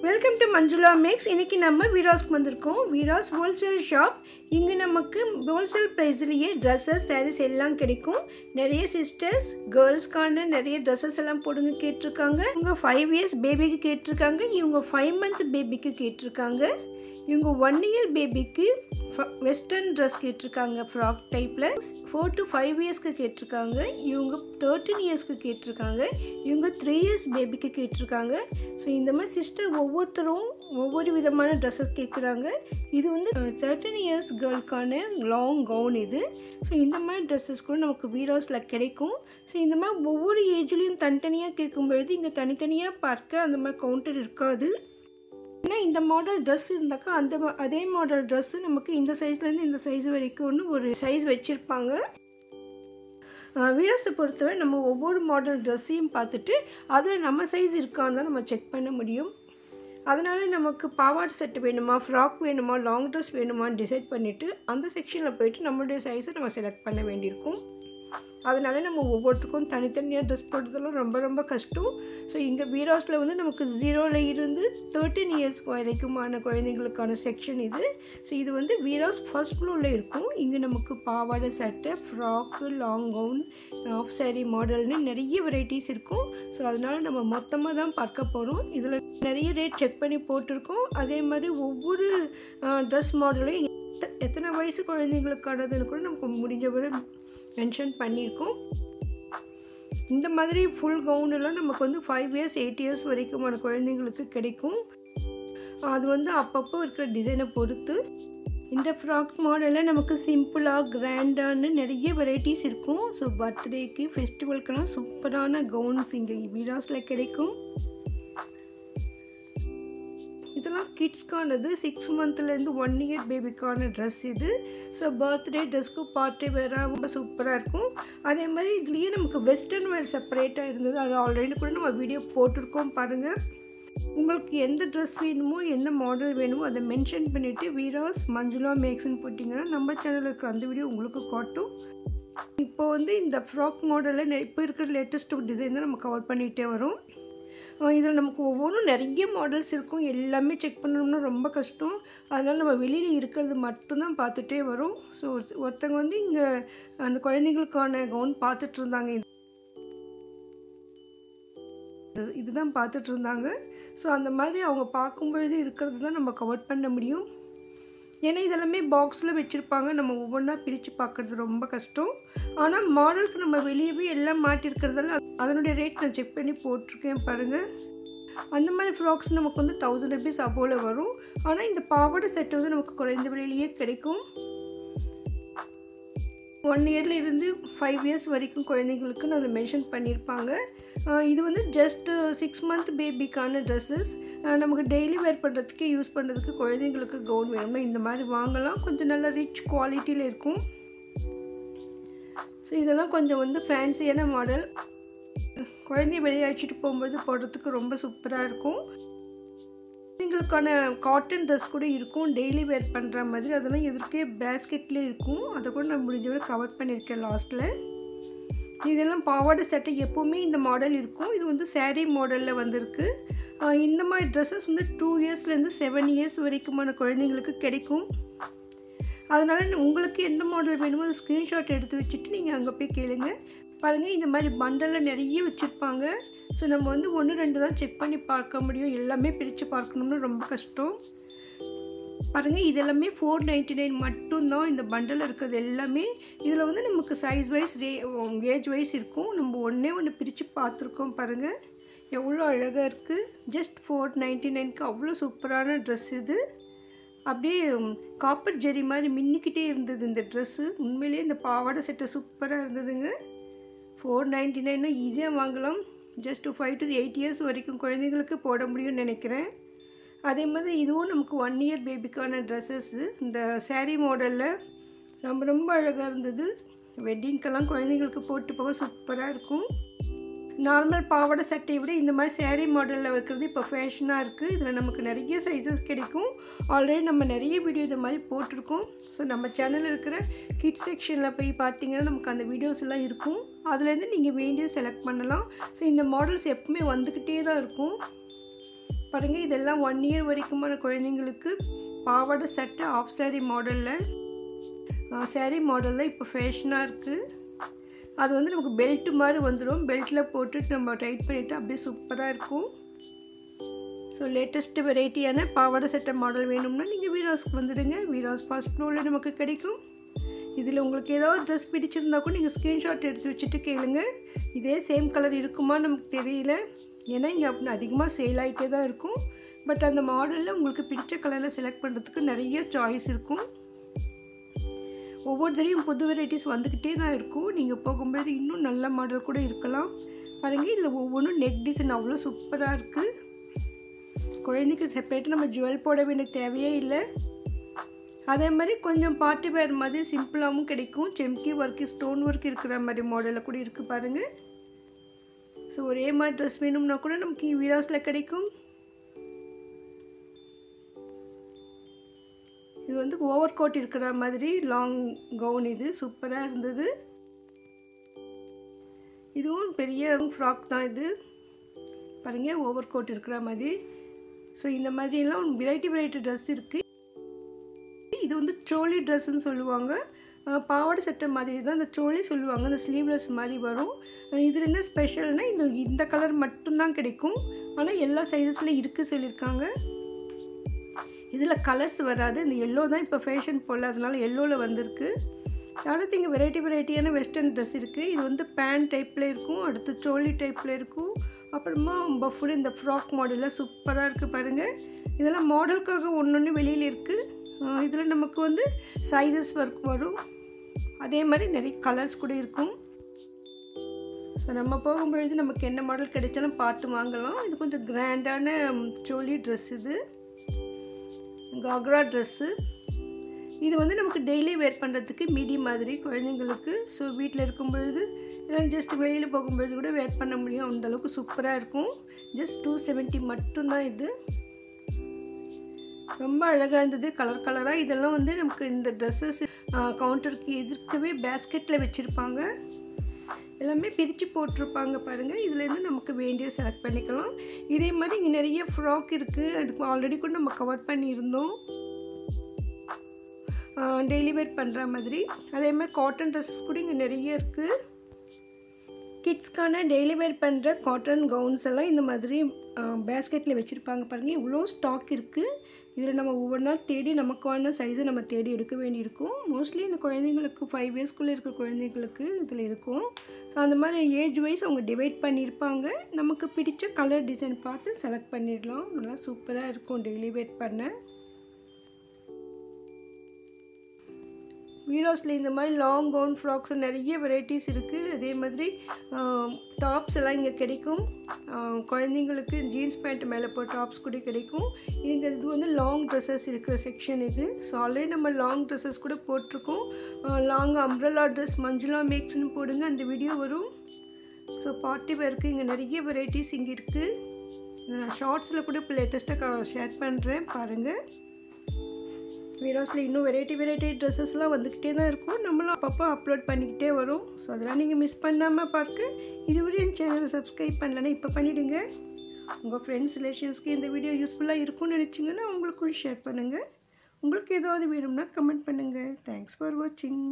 Welcome to Manjula maths. இன்றைக்கி நம்ம வீராஸ்க்கு வந்திருக்கோம். Veeras wholesale shop. இங்கே நமக்கு ஹோல்சேல் ப்ரைஸ்லேயே ட்ரெஸ்ஸஸ், சாரீஸ் எல்லாம் கிடைக்கும். நிறைய சிஸ்டர்ஸ் கேர்ள்ஸ்க்கான நிறைய ட்ரெஸ்ஸஸ் எல்லாம் போடுங்க கேட்டிருக்காங்க. இவங்க 5 இயர்ஸ் பேபிக்கு கேட்டிருக்காங்க. இவங்க 5 மந்த் பேபிக்கு கேட்டிருக்காங்க. இவங்க 1 இயர் பேபிக்கு வெஸ்டர்ன் ட்ரெஸ் கேட்டிருக்காங்க, ஃப்ராக் டைப்பில். 4 to 5 இயர்ஸ்க்கு கேட்டிருக்காங்க. இவங்க 13 இயர்ஸ்க்கு கேட்டிருக்காங்க. இவங்க 3 இயர்ஸ் பேபிக்கு கேட்டிருக்காங்க. ஸோ இந்த மாதிரி சிஸ்டர் ஒவ்வொருத்தரும் ஒவ்வொரு விதமான ட்ரெஸ்ஸஸ் கேட்குறாங்க. இது வந்து 13 இயர்ஸ் கேர்ளுக்கான லாங் கவுன் இது. ஸோ இந்த மாதிரி ட்ரெஸ்ஸஸ் கூட நமக்கு வீராஸில் கிடைக்கும். ஸோ இந்த மாதிரி ஒவ்வொரு ஏஜ்லேயும் தனித்தனியாக கேட்கும்பொழுது இங்கே தனித்தனியாக பார்க்க அந்த மாதிரி கவுண்டர் இருக்காது. ஏன்னா இந்த மாடல் ட்ரெஸ் இருந்தாக்கா அதே மாடல் ட்ரெஸ்ஸு நமக்கு இந்த சைஸ்லேருந்து இந்த சைஸ் வரைக்கும் ஒரு சைஸ் வச்சுருப்பாங்க. வீராஸை பொறுத்தவரை நம்ம ஒவ்வொரு மாடல் ட்ரெஸ்ஸையும் பார்த்துட்டு அதில் நம்ம சைஸ் இருக்கான்னு தான் நம்ம செக் பண்ண முடியும். அதனால் நமக்கு பாவாடை செட்டு வேணுமா, ஃப்ராக் வேணுமா, லாங் ட்ரெஸ் வேணுமான்னு டிசைட் பண்ணிவிட்டு அந்த செக்ஷனில் போய்ட்டு நம்மளுடைய சைஸை நம்ம செலக்ட் பண்ண வேண்டியிருக்கும். அதனால நம்ம ஒவ்வொருத்துக்கும் தனித்தனியாக ட்ரெஸ் போடுறதுலாம் ரொம்ப ரொம்ப கஷ்டம். ஸோ இங்கே வீராஸில் வந்து நமக்கு 0ல் இருந்து 13 இயர்ஸ் வரைக்குமான குழந்தைங்களுக்கான செக்ஷன் இது. ஸோ இது வந்து வீராஸ் ஃபர்ஸ்ட் ஃப்ளோரில் இருக்கும். இங்கே நமக்கு பாவாடை சட்டை, frock, long gown, half sari மாடல்னு நிறைய வெரைட்டிஸ் இருக்கும். ஸோ அதனால் நம்ம மொத்தமாக தான் பார்க்க போகிறோம். இதில் நிறைய ரேட் செக் பண்ணி போட்டிருக்கோம். அதே மாதிரி ஒவ்வொரு ட்ரெஸ் மாடலையும் எத்தனை வயசு குழந்தைங்களுக்கானதுன்னு கூட நமக்கு முடிஞ்சவரை மென்ஷன் பண்ணியிருக்கோம். இந்த மாதிரி ஃபுல் கவுனெல்லாம் நமக்கு வந்து 5 இயர்ஸ் 8 இயர்ஸ் வரைக்குமான குழந்தைங்களுக்கு கிடைக்கும். அது வந்து அப்பப்போ இருக்கிற டிசைனை பொறுத்து. இந்த ஃப்ராக் மாடலில் நமக்கு சிம்பிளாக கிராண்டான நிறைய வெரைட்டிஸ் இருக்கும். ஸோ பர்த்டேக்கு, ஃபெஸ்டிவல்க்கெல்லாம் சூப்பரான கவுன்ஸ் இங்கே வீராஸில் கிடைக்கும். இதெல்லாம் கிட்ஸ்க்கானது. 6 மந்த்லேருந்து 1 இயர் பேபிக்கான ட்ரெஸ் இது. ஸோ பர்த்டே ட்ரெஸ்க்கு பார்ட்டி வேராக ரொம்ப சூப்பராக இருக்கும். அதே மாதிரி இதுலேயே நமக்கு வெஸ்டர்ன் வேர் செப்பரேட்டாக இருந்தது. அது ஆல்ரெடி கூட நம்ம வீடியோ போட்டிருக்கோம் பாருங்கள். உங்களுக்கு எந்த ட்ரெஸ் வேணுமோ, எந்த மாடல் வேணுமோ அதை மென்ஷன் பண்ணிவிட்டு வீராஸ் மஞ்சுளா மேக்ஸ்ன்னு போட்டிங்கன்னா நம்ம சேனலில் இருக்கிற அந்த வீடியோ உங்களுக்கு காட்டும். இப்போ வந்து இந்த ஃப்ராக் மாடலில் இப்போ இருக்கிற லேட்டஸ்ட் டிசைன் தான் நம்ம கவர் பண்ணிகிட்டே வரோம். இதில் நமக்கு ஒவ்வொன்றும் நிறைய மாடல்ஸ் இருக்கும். எல்லாமே செக் பண்ணணும்னா ரொம்ப கஷ்டம். அதனால் நம்ம வெளியில் இருக்கிறது மட்டும்தான் பார்த்துட்டே வரோம். ஸோ ஒருத்தங்க வந்து இங்கே அந்த குழந்தைங்களுக்கான கவுன் பார்த்துட்டு இருந்தாங்க. இதுதான் பார்த்துட்டு இருந்தாங்க. ஸோ அந்த மாதிரி அவங்க பார்க்கும்பொழுது இருக்கிறது தான் நம்ம கவர் பண்ண முடியும். ஏன்னா இதெல்லாமே பாக்ஸில் வச்சுருப்பாங்க. நம்ம ஒவ்வொன்றா பிரித்து பார்க்குறது ரொம்ப கஷ்டம். ஆனால் மாடலுக்கு நம்ம வெளியவே எல்லாம் மாட்டிருக்கிறதால அதனுடைய ரேட் நான் செக் பண்ணி போட்டிருக்கேன் பாருங்கள். அந்த மாதிரி ஃப்ராக்ஸ் நமக்கு வந்து 1000 rupees அபோவில் வரும். ஆனால் இந்த பாவாடை செட்டு வந்து நமக்கு குறைந்த விலையிலேயே கிடைக்கும். 1 இயரில் இருந்து 5 இயர்ஸ் வரைக்கும் குழந்தைங்களுக்கு அதில் மென்ஷன் பண்ணியிருப்பாங்க. இது வந்து ஜஸ்ட் 6 மந்த் பேபிக்கான ட்ரெஸ்ஸஸ். நமக்கு டெய்லி வேர் பண்ணுறதுக்கு யூஸ் பண்ணுறதுக்கு குழந்தைங்களுக்கு கவுன் வேணும்னா இந்த மாதிரி வாங்கலாம். கொஞ்சம் நல்ல ரிச் குவாலிட்டியில் இருக்கும். ஸோ இதெல்லாம் கொஞ்சம் வந்து ஃபேன்சியான மாடல். குழந்தைய வெளியே அழைச்சிட்டு போகும்போது போடுறதுக்கு ரொம்ப சூப்பராக இருக்கும். குழந்தைங்களுக்கான காட்டன் ட்ரெஸ் கூட இருக்கும், டெய்லி வேர் பண்ணுற மாதிரி. அதெல்லாம் எதிர்க்கே பேஸ்கெட்லேயே இருக்கும். அதை கூட நான் முடிஞ்சவரை கவர் பண்ணியிருக்கேன் லாஸ்ட்டில். இதெல்லாம் பாவாடை சட்டை எப்போவுமே இந்த மாடல் இருக்கும். இது வந்து சாரீ மாடலில் வந்திருக்கு. இந்த மாதிரி ட்ரெஸ்ஸஸ் வந்து 2 இயர்ஸ்லேருந்து 7 இயர்ஸ் வரைக்குமான குழந்தைங்களுக்கு கிடைக்கும். அதனால் உங்களுக்கு எந்த மாடல் வேணுமோ அதை ஸ்க்ரீன்ஷாட் எடுத்து வச்சுட்டு நீங்கள் அங்கே போய் கேளுங்க. பாருங்கள், இந்த மாதிரி பண்டலில் நிறைய வச்சுருப்பாங்க. ஸோ நம்ம வந்து 1 2 தான் செக் பண்ணி பார்க்க முடியும். எல்லாமே பிரித்து பார்க்கணும்னு ரொம்ப கஷ்டம். பாருங்கள், இதெல்லாமே 499 மட்டும்தான் இந்த பண்டலில் இருக்கிறது எல்லாமே. இதில் வந்து நமக்கு சைஸ் வைஸ் ஏஜ் வைஸ் இருக்கும். நம்ம ஒன்று பிரித்து பார்த்துருக்கோம் பாருங்கள், எவ்வளோ அழகாக இருக்குது. ஜஸ்ட் 499க்கு அவ்வளோ சூப்பரான ட்ரெஸ் இது. அப்படியே காப்பர் ஜெரி மாதிரி மின்னிக்கிட்டே இருந்தது இந்த ட்ரெஸ்ஸு. உண்மையிலேயே இந்த பாவாடை செட்டை சூப்பராக இருந்ததுங்க. 499 ஈஸியாக வாங்கலாம். ஜஸ்ட் 5 to 8 இயர்ஸ் வரைக்கும் குழந்தைங்களுக்கு போட முடியும்னு நினைக்கிறேன். அதே மாதிரி இதுவும் நமக்கு 1 இயர் பேபிக்கான ட்ரெஸ்ஸஸ்ஸு. இந்த சாரீ மாடலில் ரொம்ப ரொம்ப அழகாக இருந்தது. வெட்டிங்க்கெல்லாம் குழந்தைங்களுக்கு போட்டு போக சூப்பராக இருக்கும். நார்மல் பாவாடை சட்டையை விட இந்த மாதிரி சாரீ மாடலில் இருக்கிறது இப்போ ஃபேஷனாக இருக்குது. இதில் நமக்கு நிறைய சைஸஸ் கிடைக்கும். ஆல்ரெடி நம்ம நிறைய வீடியோ இது மாதிரி போட்டிருக்கோம். ஸோ நம்ம சேனலில் இருக்கிற கிட்ஸ் செக்ஷனில் போய் பார்த்தீங்கன்னா நமக்கு அந்த வீடியோஸ் எல்லாம் இருக்கும். அதுலேருந்து நீங்கள் வேண்டியது செலக்ட் பண்ணலாம். ஸோ இந்த மாடல்ஸ் எப்பவுமே வந்துக்கிட்டே தான் இருக்கும். பாருங்கள், இதெல்லாம் 1 இயர் வரைக்குமான குழந்தைங்களுக்கு பாவாடை சட்டை ஆஃப் சாரீ மாடலில் சாரீ மாடலில் இப்போ ஃபேஷனாக இருக்குது. அது வந்து நமக்கு பெல்ட் மாதிரி வந்துடும். பெல்ட்டில் போட்டுட்டு நம்ம டைட் பண்ணிவிட்டு அப்படியே சூப்பராக இருக்கும். ஸோ லேட்டஸ்ட்டு வெரைட்டியான பாவாடை சட்டை மாடல் வேணும்னா நீங்கள் வீராஸ்க்கு வந்துடுங்க. வீராஸ் ஃபர்ஸ்ட் ஃப்ளோரில் நமக்கு கிடைக்கும். இதில் உங்களுக்கு ஏதாவது ட்ரெஸ் பிடிச்சிருந்தா கூட நீங்கள் ஸ்க்ரீன்ஷாட் எடுத்து வச்சுட்டு கேளுங்க. இதே சேம் கலர் இருக்குமா நமக்கு தெரியல, ஏன்னா இங்கே அப்படி அதிகமாக சேல் ஆகிட்டே தான் இருக்கும். பட் அந்த மாடலில் உங்களுக்கு பிடிச்ச கலரில் செலக்ட் பண்ணுறதுக்கு நிறைய சாய்ஸ் இருக்கும். ஒவ்வொரு தடையும் புது வெரைட்டிஸ் வந்துக்கிட்டே தான் இருக்கும். நீங்கள் போகும்போது இன்னும் நல்ல மாடல் கூட இருக்கலாம். பாருங்கள், இதில் ஒவ்வொன்றும் நெக் டிசைன் அவ்வளோ சூப்பராக இருக்குது. குழந்தைக்கு செப்பரேட்டாக நம்ம ஜுவல் போட வேண்டிய தேவையே இல்லை. அதே மாதிரி கொஞ்சம் பார்ட்டி வேர் மாதிரி சிம்பிளாகவும் கிடைக்கும். செம்கி ஒர்க்கு ஸ்டோன் ஒர்க் இருக்கிற மாதிரி மாடலில் கூட இருக்குது பாருங்கள். ஸோ ஒரே மாதிரி ட்ரெஸ் வேணும்னா கூட நமக்கு வீராஸில் கிடைக்கும். இது வந்து ஓவர் கோட் இருக்கிற மாதிரி லாங் கவுன், இது சூப்பராக இருந்தது. இதுவும் பெரிய ஃப்ராக் தான். இது பாருங்கள், ஓவர் கோட் இருக்கிற மாதிரி. ஸோ இந்த மாதிரிலாம் வெரைட்டி ட்ரெஸ் இருக்குது. இது வந்து சோலி ட்ரெஸ்ஸுன்னு சொல்லுவாங்க. பாவாடை சட்டை மாதிரி தான் இந்த சோலி சொல்லுவாங்க. அந்த ஸ்லீவ்லெஸ் மாதிரி வரும். இதில் என்ன ஸ்பெஷல்னால் இந்த கலர் மட்டும்தான் கிடைக்கும். ஆனால் எல்லா சைஸஸில் இருக்குது சொல்லியிருக்காங்க. இதில் கலர்ஸ் வராது. இந்த எல்லோ தான் இப்போ ஃபேஷன் போல், அதனால் எல்லோவில் வந்திருக்கு. அடுத்து இங்கே வெரைட்டியான வெஸ்டர்ன் ட்ரெஸ் இருக்குது. இது வந்து பேண்ட் டைப்பில் இருக்கும், அடுத்து சோலி டைப்பில் இருக்கும், அப்புறமா பஃபுடு இந்த ஃப்ராக் மாடலில் சூப்பராக இருக்குது பாருங்கள். இதெல்லாம் மாடலுக்காக ஒன்று வெளியில் இருக்குது. இதில் நமக்கு வந்து சைஸஸ் ஒர்க் வரும். அதே மாதிரி நிறைய கலர்ஸ் கூட இருக்கும். ஸோ நம்ம போகும்பொழுது நமக்கு என்ன மாடல் கிடைச்சாலும் பார்த்து வாங்கலாம். இது கொஞ்சம் கிராண்டான சோலி ட்ரெஸ். இது காக்ரா ட்ரெஸ்ஸு. இது வந்து நமக்கு டெய்லி வேர் பண்ணுறதுக்கு மிடி மாதிரி குழந்தைங்களுக்கு. ஸோ வீட்டில் இருக்கும்பொழுது இல்லை ஜஸ்ட் வெளியில் போகும்பொழுது கூட வேர் பண்ண முடியும். அந்தளவுக்கு சூப்பராக இருக்கும். ஜஸ்ட் 270 மட்டும்தான். இது ரொம்ப அழகாக இருந்தது, கலராக. இதெல்லாம் வந்து நமக்கு இந்த ட்ரெஸ்ஸஸ் கவுண்டருக்கு எதிர்க்கவே பேஸ்கெட்டில் வச்சுருப்பாங்க. எல்லாமே பிரித்து போட்டிருப்பாங்க பாருங்கள். இதுலேருந்து நமக்கு வேண்டிய செலக்ட் பண்ணிக்கலாம். இதே மாதிரி இங்கே நிறைய ஃப்ராக் இருக்குது. அதுக்கு ஆல்ரெடி கூட நம்ம கவர் பண்ணியிருந்தோம், டெய்லி வேர் பண்ணுற மாதிரி. அதே மாதிரி காட்டன் ட்ரெஸ்ஸஸ் கூட இங்கே நிறைய இருக்குது. கிட்ஸ்க்கான டெய்லி வேர் பண்ணுற காட்டன் கவுன்ஸ் எல்லாம் இந்த மாதிரி பேஸ்கெட்டில் வச்சுருப்பாங்க பாருங்கள். இவ்வளோ ஸ்டாக் இருக்குது. இதில் நம்ம ஒவ்வொன்றா தேடி நமக்கான சைஸை நம்ம தேடி எடுக்க வேண்டியிருக்கும். மோஸ்ட்லி இந்த குழந்தைங்களுக்கு 5 இயர்ஸ்க்குள்ளே இருக்கிற குழந்தைங்களுக்கு இதில் இருக்கும். ஸோ அந்த மாதிரி ஏஜ் வைஸ் அவங்க டிவைட் பண்ணியிருப்பாங்க. நமக்கு பிடிச்ச கலர் டிசைன் பார்த்து செலக்ட் பண்ணிடலாம். நல்லா சூப்பராக இருக்கும் டெய்லி வேர் பண்ண. வீராஸில் இந்த மாதிரி லாங் கவுன் ஃப்ராக்ஸ் நிறைய வெரைட்டிஸ் இருக்குது. அதே மாதிரி டாப்ஸ் எல்லாம் இங்கே கிடைக்கும். குழந்தைங்களுக்கு ஜீன்ஸ் பேண்ட் மேலே போட்ட டாப்ஸ் கூட கிடைக்கும். இது வந்து லாங் ட்ரெஸ்ஸஸ் இருக்கிற செக்ஷன் இது. ஸோ ஆல்ரெடி நம்ம லாங் ட்ரெஸ்ஸஸ் கூட போட்டிருக்கோம். லாங் அம்ப்ரெல்லா ட்ரெஸ் மஞ்சுளா மேக்ஸ்னு போடுங்க, அந்த வீடியோ வரும். ஸோ பார்ட்டி வேருக்கு இங்கே நிறைய வெரைட்டிஸ் இங்கே இருக்குது. நான் ஷார்ட்ஸில் கூட இப்போ லேட்டஸ்ட்டாக ஷேர் பண்ணுறேன் பாருங்கள். வீராஸில் இன்னும் வெரைட்டி ட்ரெஸ்ஸஸ்லாம் வந்துக்கிட்டே தான் இருக்கும். நம்மளும் அப்பப்போ அப்லோட் பண்ணிக்கிட்டே வரும். ஸோ அதெல்லாம் நீங்கள் மிஸ் பண்ணாமல் பார்க்க இதுவரை என் சேனலை சப்ஸ்கிரைப் பண்ணலன்னா இப்போ பண்ணிவிடுங்க. உங்கள் ஃப்ரெண்ட்ஸ் ரிலேஷன்ஸ்க்கு இந்த வீடியோ யூஸ்ஃபுல்லாக இருக்கும்னு நினச்சிங்கன்னா உங்களுக்கும் ஷேர் பண்ணுங்கள். உங்களுக்கு ஏதாவது வேணும்னா கமெண்ட் பண்ணுங்கள். தேங்க்ஸ் ஃபார் வாட்சிங்.